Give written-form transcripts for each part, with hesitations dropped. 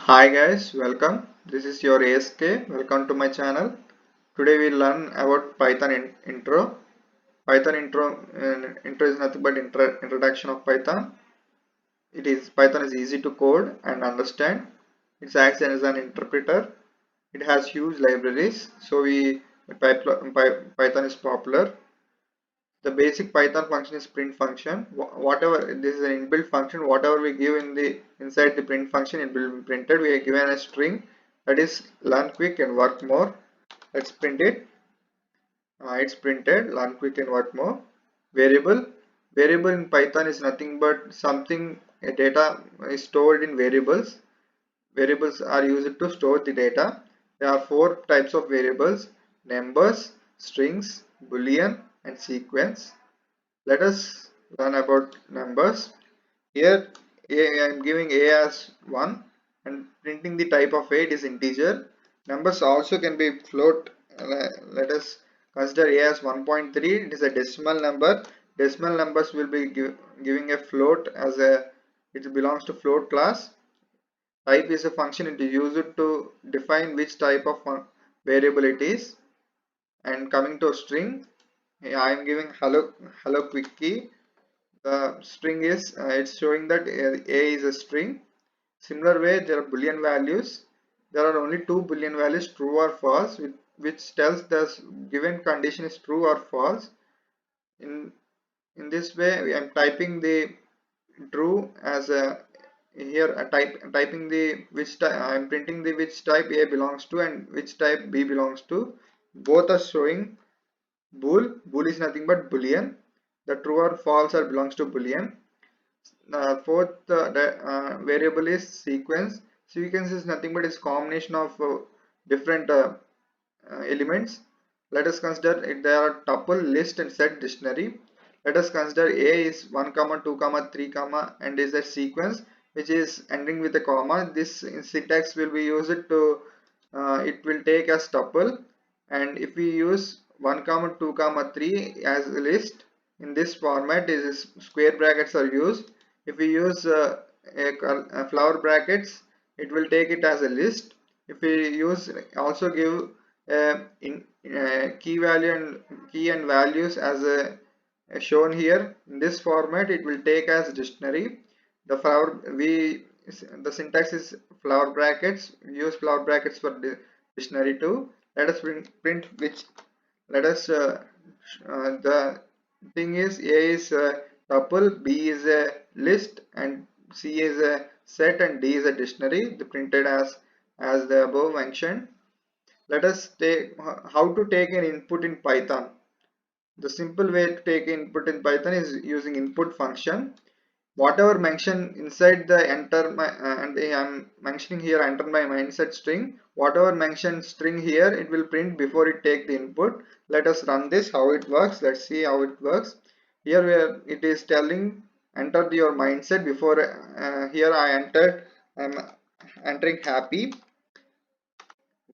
Hi guys, welcome. This is your ASK. Welcome to my channel. Today we learn about Python intro. Python intro is nothing but introduction of Python. Python is easy to code and understand. It acts as an interpreter. It has huge libraries. Python is popular. The basic Python function is print function. Whatever this is an inbuilt function, whatever we give inside the print function, it will be printed. We are given a string that is learn quick and work more. Let's print it. It's printed. Learn quick and work more. Variable. Variable in Python is nothing but something a data is stored in variables. Variables are used to store the data. There are four types of variables: numbers, strings, boolean, and sequence. Let us learn about numbers. Here I am giving a as 1 and printing the type of a, it is integer. Numbers also can be float. Let us consider a as 1.3. It is a decimal number. Decimal numbers will be giving a float as it belongs to float class. Type is a function, it is used to define which type of variable it is. And coming to a string, I am giving hello quickie. The string is it's showing that a is a string. Similar way, there are boolean values. There are only two boolean values, true or false, which tells the given condition is true or false. In this way, I am typing the true as a here typing the which type I am printing the which type a belongs to and which type b belongs to. Both are showing bool. Bool is nothing but boolean. The true or false are belongs to boolean. Fourth variable is sequence. Sequence is nothing but is combination of different elements. Let us consider it there are tuple, list, and set dictionary. Let us consider a is 1 comma 2 comma 3 comma and is a sequence which is ending with a comma. This syntax will be used to it will take as tuple, and if we use 1 comma 2 comma 3 as a list, in this format is square brackets are used. If we use a flower brackets, it will take it as a list. If we use also give key value and key and values as shown here in this format, it will take as dictionary. The syntax is flower brackets. We use flower brackets for the dictionary too. Let us print which. Let us the thing is a is a tuple, b is a list, and c is a set, and d is a dictionary. The printed as the above mentioned. Let us take how to take an input in Python. The simple way to take input in Python is using input function. Whatever mention inside the enter my and I'm mentioning here enter my mindset string. Whatever mention string here, it will print before it take the input. Let us run this how it works. Let's see how it works. Here where it is telling enter your mindset. Before here I'm entering happy.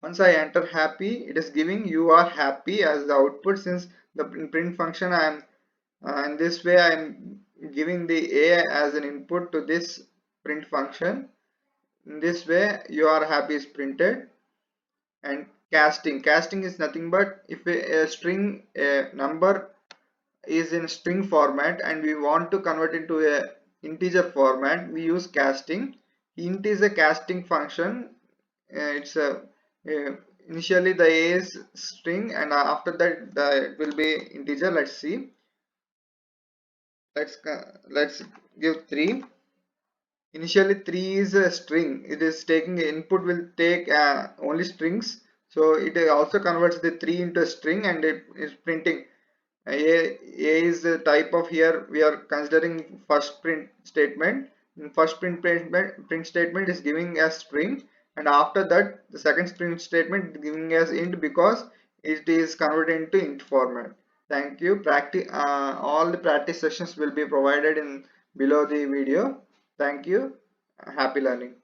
Once I enter happy, it is giving you are happy as the output. Since the print function I am in this way I am giving the a as an input to this print function. In this way you are happy is printed. And casting is nothing but if a string a number is in string format and we want to convert into a integer format, we use casting. Int is a casting function. It's uh, initially the a is string and after that it will be integer. Let's see. Let's give 3. Initially 3 is a string. It is taking input will take only strings, so it also converts the 3 into a string and it is printing. A is the type of, here we are considering first print statement. In first print statement is giving as string, and after that the second print statement giving as int because it is converted into int format. Thank you. Practice all the practice sessions will be provided in below the video. Thank you. Happy learning.